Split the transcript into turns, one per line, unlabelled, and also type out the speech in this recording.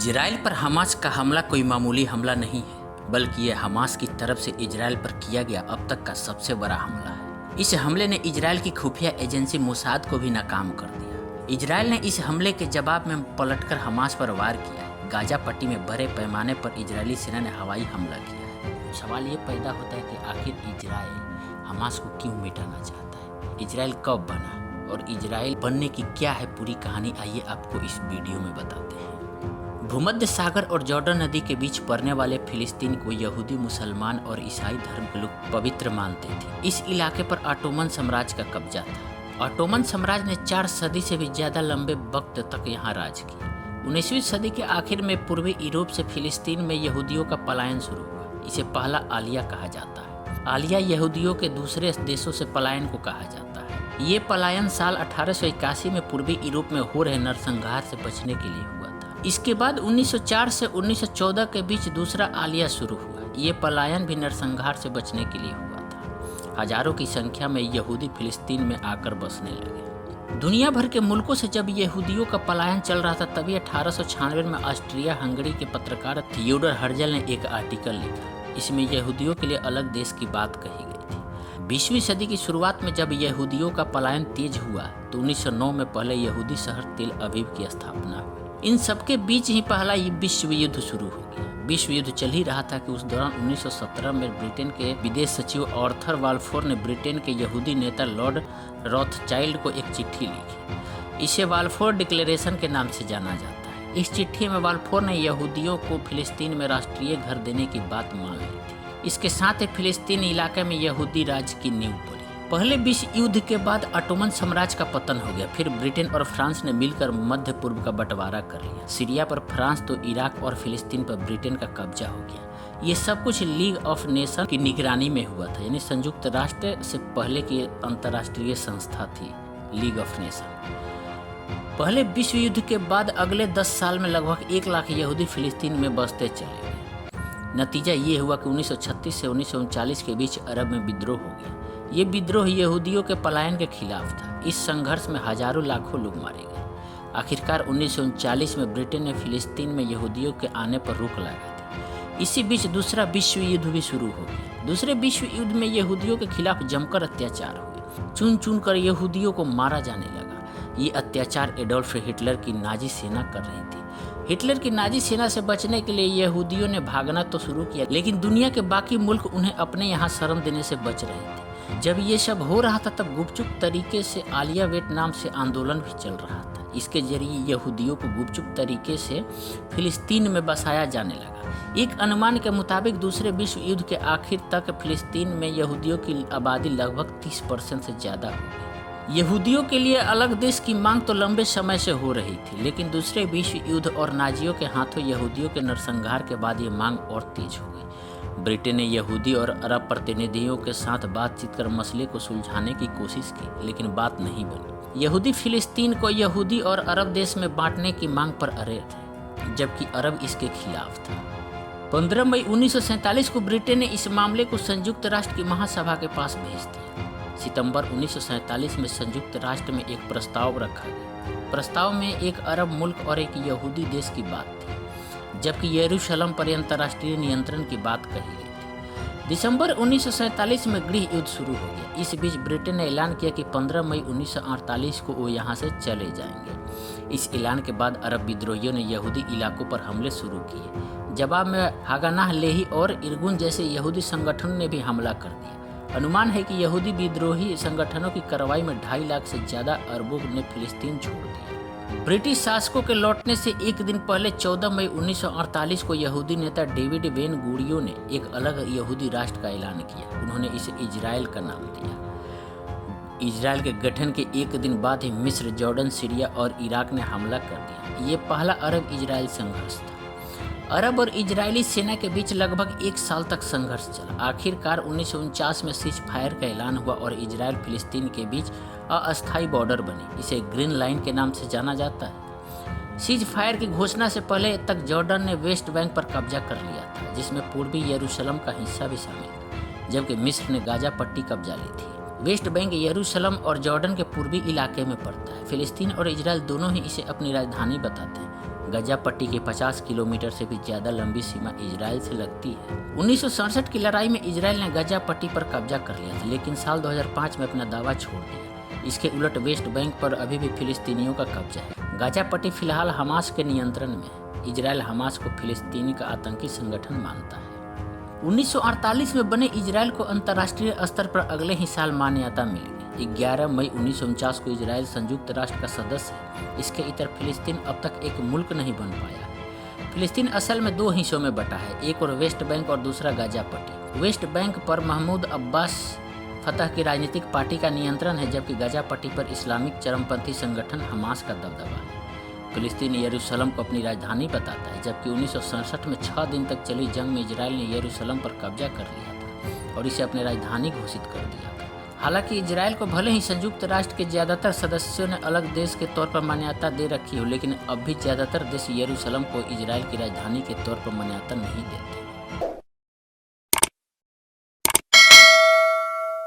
Israel पर Hamas का हमला कोई मामूली हमला नहीं है, बल्कि ये हमास की तरफ से इजराइल पर किया गया अब तक का सबसे बड़ा हमला है। इस हमले ने इजराइल की खुफिया एजेंसी मोसाद को भी नाकाम कर दिया। इजराइल ने इस हमले के जवाब में पलटकर हमास पर वार किया है। गाजा पट्टी में बड़े पैमाने पर इजरायली सेना ने हवाई हमला किया है। सवाल ये पैदा होता है कि आखिर इजराइल हमास को क्यों मिटाना चाहता है, इजराइल कब बना और इजराइल बनने की क्या है पूरी कहानी। आइए आपको इस वीडियो में बताते हैं। भूमध्य सागर और जॉर्डन नदी के बीच पड़ने वाले फिलिस्तीन को यहूदी, मुसलमान और ईसाई धर्म के लोग पवित्र मानते थे। इस इलाके पर ऑटोमन साम्राज्य का कब्जा था। ऑटोमन साम्राज्य ने 4 सदी से भी ज्यादा लंबे वक्त तक यहाँ राज किया। 19वीं सदी के आखिर में पूर्वी यूरोप से फिलिस्तीन में यहूदियों का पलायन शुरू हुआ। इसे पहला आलिया कहा जाता है। आलिया यहूदियों के दूसरे देशों से पलायन को कहा जाता है। ये पलायन साल 1881 में पूर्वी यूरोप में हो रहे नरसंहार से बचने के लिए हुआ था। इसके बाद 1904 से 1914 के बीच दूसरा आलिया शुरू हुआ। ये पलायन भी नरसंहार से बचने के लिए हुआ था। हजारों की संख्या में यहूदी फिलिस्तीन में आकर बसने लगे। दुनिया भर के मुल्कों से जब यहूदियों का पलायन चल रहा था, तभी 1896 में ऑस्ट्रिया हंगरी के पत्रकार थियोडर हर्जल ने एक आर्टिकल लिखा। इसमें यहूदियों के लिए अलग देश की बात कही गई थी। 20वीं सदी की शुरुआत में जब यहूदियों का पलायन तेज हुआ तो 1909 में पहले यहूदी शहर तेल अवीव की स्थापना हुई। इन सबके बीच ही पहला विश्व युद्ध शुरू हो गया। विश्व युद्ध चल ही रहा था कि उस दौरान 1917 में ब्रिटेन के विदेश सचिव आर्थर बाल्फोर ने ब्रिटेन के यहूदी नेता लॉर्ड रॉथचाइल्ड को एक चिट्ठी लिखी। इसे बाल्फोर डिक्लेरेशन के नाम से जाना जाता है। इस चिट्ठी में बाल्फोर ने यहूदियों को फिलिस्तीन में राष्ट्रीय घर देने की बात मान ली थी। इसके साथ ही फिलिस्तीन इलाके में यहूदी राज्य की नींव पड़ी। पहले विश्व युद्ध के बाद ऑटोमन साम्राज्य का पतन हो गया। फिर ब्रिटेन और फ्रांस ने मिलकर मध्य पूर्व का बंटवारा कर लिया। सीरिया पर फ्रांस तो इराक और फिलिस्तीन पर ब्रिटेन का कब्जा हो गया। ये सब कुछ लीग ऑफ नेशन की निगरानी में हुआ था, यानी संयुक्त राष्ट्र से पहले की अंतर्राष्ट्रीय संस्था थी लीग ऑफ नेशन। पहले विश्व युद्ध के बाद अगले 10 साल में लगभग 1 लाख यहूदी फिलिस्तीन में बसते चले गए। नतीजा ये हुआ कि 1936 से 1939 के बीच अरब में विद्रोह हो गया। ये विद्रोह यहूदियों के पलायन के खिलाफ था। इस संघर्ष में हजारों लाखों लोग मारे गए। आखिरकार 1939 में ब्रिटेन ने फिलिस्तीन में यहूदियों के आने पर रोक लगा दी। इसी बीच दूसरा विश्व युद्ध भी शुरू हो गया। दूसरे विश्व युद्ध में यहूदियों के खिलाफ जमकर अत्याचार हुए। चुन चुन कर यहूदियों को मारा जाने लगा। ये अत्याचार एडोल्फ हिटलर की नाजी सेना कर रही थी। हिटलर की नाजी सेना से बचने के लिए यहूदियों ने भागना तो शुरू किया, लेकिन दुनिया के बाकी मुल्क उन्हें अपने यहाँ शरण देने से बच रहे थे। जब ये सब हो रहा था तब गुपचुप तरीके से आलिया वेट नाम से आंदोलन भी चल रहा था। इसके जरिए यहूदियों को गुपचुप तरीके से फिलिस्तीन में बसाया जाने लगा। एक अनुमान के मुताबिक दूसरे विश्व युद्ध के आखिर तक फिलिस्तीन में यहूदियों की आबादी लगभग 30% से ज्यादा हो गई। यहूदियों के लिए अलग देश की मांग तो लंबे समय से हो रही थी, लेकिन दूसरे विश्व युद्ध और नाजियों के हाथों यहूदियों के नरसंहार के बाद ये मांग और तेज हो गई। ब्रिटेन ने यहूदी और अरब प्रतिनिधियों के साथ बातचीत कर मसले को सुलझाने की कोशिश की, लेकिन बात नहीं बनी। यहूदी फिलिस्तीन को यहूदी और अरब देश में बांटने की मांग पर अड़े थे, जबकि अरब इसके खिलाफ था। 15 मई 1947 को ब्रिटेन ने इस मामले को संयुक्त राष्ट्र की महासभा के पास भेज दिया। सितंबर 1947 में संयुक्त राष्ट्र में एक प्रस्ताव रखा गया। प्रस्ताव में एक अरब मुल्क और एक यहूदी देश की बात थी, जबकि यरूशलेम पर अंतर्राष्ट्रीय नियंत्रण की बात कही गई थी। दिसंबर 1947 में गृह युद्ध शुरू हो गया। इस बीच ब्रिटेन ने ऐलान किया कि 15 मई 1948 को वो यहाँ से चले जाएंगे। इस ऐलान के बाद अरब विद्रोहियों ने यहूदी इलाकों पर हमले शुरू किए। जवाब में हागानाह, लेही और इरगुन जैसे यहूदी संगठनों ने भी हमला कर दिया। अनुमान है कि यहूदी विद्रोही संगठनों की कार्रवाई में 2.5 लाख से ज्यादा अरबों ने फिलिस्तीन छोड़ दिया। ब्रिटिश शासकों के लौटने से एक दिन पहले 14 मई 1948 को यहूदी नेता डेविड बेन गुरियो ने एक अलग यहूदी राष्ट्र का ऐलान किया। उन्होंने इसे इजराइल का नाम दिया। इजराइल के गठन के एक दिन बाद ही मिस्र, जॉर्डन, सीरिया और इराक ने हमला कर दिया। ये पहला अरब इजराइल संघर्ष था। अरब और इजरायली सेना के बीच लगभग 1 साल तक संघर्ष चला। आखिरकार 1949 में सीज फायर का ऐलान हुआ और इजराइल फिलिस्तीन के बीच अस्थायी बॉर्डर बनी। इसे ग्रीन लाइन के नाम से जाना जाता है। सीज फायर की घोषणा से पहले तक जॉर्डन ने वेस्ट बैंक पर कब्जा कर लिया था, जिसमें पूर्वी यरूशलेम का हिस्सा भी शामिल था, जबकि मिस्र ने गाजा पट्टी कब्जा ली थी। वेस्ट बैंक यरूशलेम और जॉर्डन के पूर्वी इलाके में पड़ता है। फिलिस्तीन और इजराइल दोनों ही इसे अपनी राजधानी बताते हैं। गजा पट्टी की 50 किलोमीटर से भी ज़्यादा लंबी सीमा इजराइल से लगती है। 1967 की लड़ाई में इजराइल ने गजा पट्टी पर कब्जा कर लिया था, लेकिन साल 2005 में अपना दावा छोड़ दिया। इसके उलट वेस्ट बैंक पर अभी भी फिलिस्तीनियों का कब्जा है। गजा पट्टी फिलहाल हमास के नियंत्रण में है। इजराइल हमास को फिलिस्तीनी का आतंकी संगठन मानता है। 1948 में बने इजराइल को अंतर्राष्ट्रीय स्तर पर अगले ही साल मान्यता मिली। 11 मई 1949 को इजराइल संयुक्त राष्ट्र का सदस्य है। इसके इतर फिलिस्तीन अब तक एक मुल्क नहीं बन पाया। फिलिस्तीन असल में दो हिस्सों में बटा है, एक और वेस्ट बैंक और दूसरा गजा पट्टी। वेस्ट बैंक पर महमूद अब्बास फतह की राजनीतिक पार्टी का नियंत्रण है, जबकि गजा पट्टी पर इस्लामिक चरमपंथी संगठन हमास का दबदबा है। फिलिस्तीन यरूशलेम को अपनी राजधानी बताता है, जबकि 1967 में 6 दिन तक चली जंग में इजराइल ने यरूशलेम पर कब्जा कर लिया था और इसे अपनी राजधानी घोषित कर दिया था। हालांकि इजराइल को भले ही संयुक्त राष्ट्र के ज़्यादातर सदस्यों ने अलग देश के तौर पर मान्यता दे रखी हो, लेकिन अब भी ज़्यादातर देश यरूशलेम को इजराइल की राजधानी के तौर पर मान्यता नहीं देते।